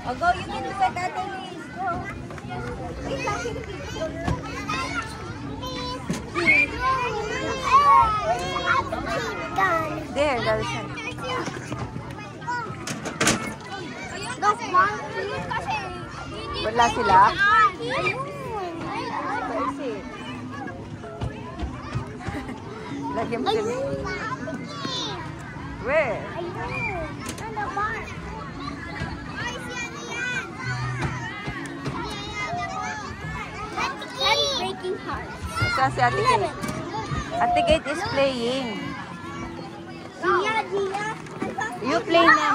Oh, go, you can do it, Ate Liz. Go. Wait lang, There, that's it. Wala sila? Lagi mo sila. Where? Breaking hearts. Saan si Ate Kate? Ate Kate is playing. Gia. You play na.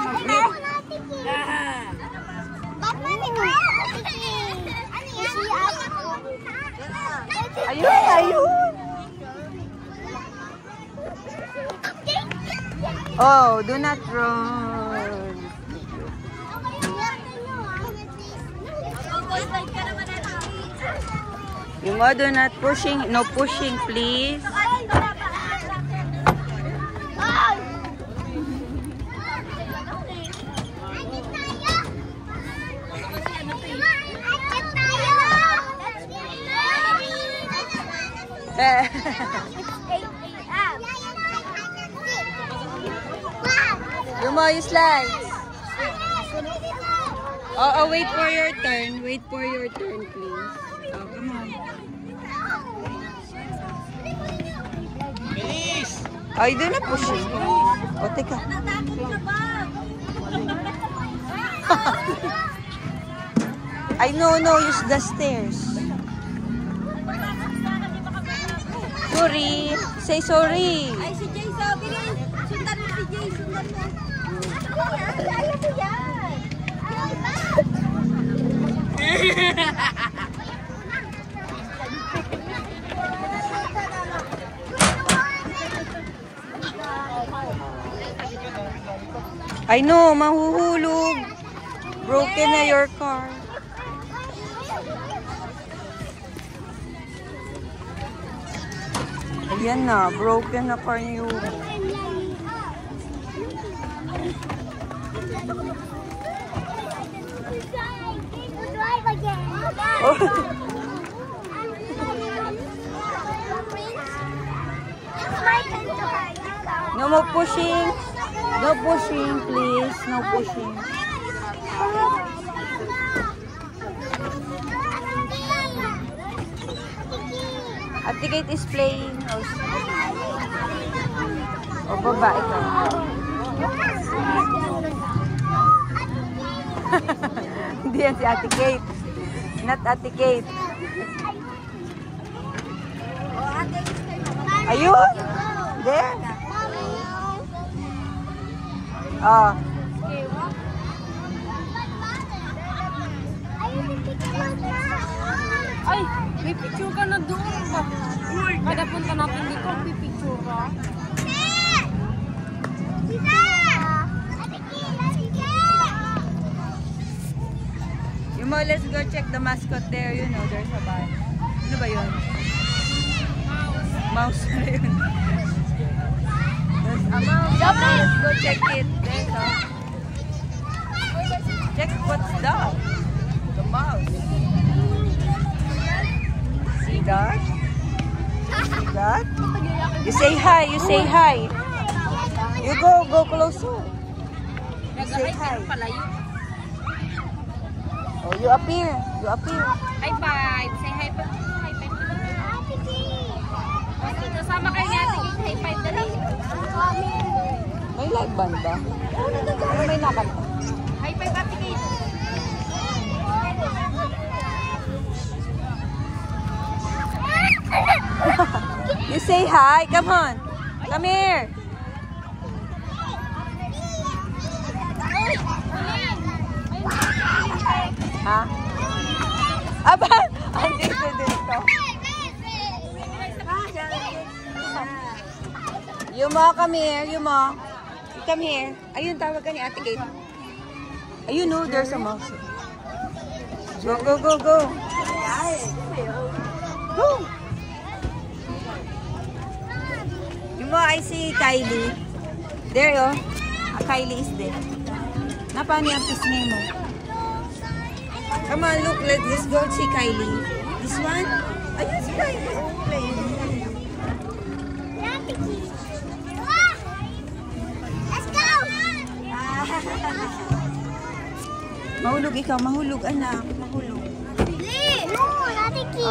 Ayun, ayun. Oh, do not run. Yung mga do not pushing. No pushing, please. Yung mga yung slides. Oh, wait for your turn. Wait for your turn, please. Oh, come on. Oh, you do not pushing. Oh, teka. I know, use the stairs. Sorry. Say sorry. Ay, si Jay, sabi rin. Sundan mo si Jay, sundan mo. Alam mo yan. I know, mahuhulog. Broken na your car. Ayan na, broken na car niyo. Oh. No more pushing. No pushing, please. No pushing. Ate Kate is playing. O, babae ka. Hindi yan si Ate Kate. Not Ate Kate. Ayun! There. Oh. Ay, may picture ka na doon. Kada punta natin dito, may picture ka. You mo, let's go check the mascot there. You know, there's a bar. Ano ba yun? Mouse na yun. There's a mouse. Let's go check it. There's a... Check what's that? The mouse. See that? See that? You say hi. You say hi. You go closer. You say hi. Oh, you appear. You appear. High five. Say high five. High five. Kasama kayo natin. High five dali. May live band ba? Ano may nakanta? High five, Ate Kate. You say hi. Come on. Come here. Ha? Aba! Andito dito. Yumo, come here. Yumo. Come here. Ayun, tawag ka ni Ate Kate. Ayun, no. There's a mouse. Go, go, go, go. Go. Yumo, I see Kylie. There, oh. Kylie is there. Napani ang pisngi mo. Come on, look. Let's go see Kylie. This one? Ayun, si Kylie. Playing. Let's go! Mahulog ikaw, mahulog anak. Mahulog. No, Ate Ki.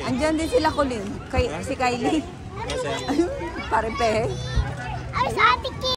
Andyan din sila Colin. Si Kylie. Pare pe. Ay, sa Ate Ki.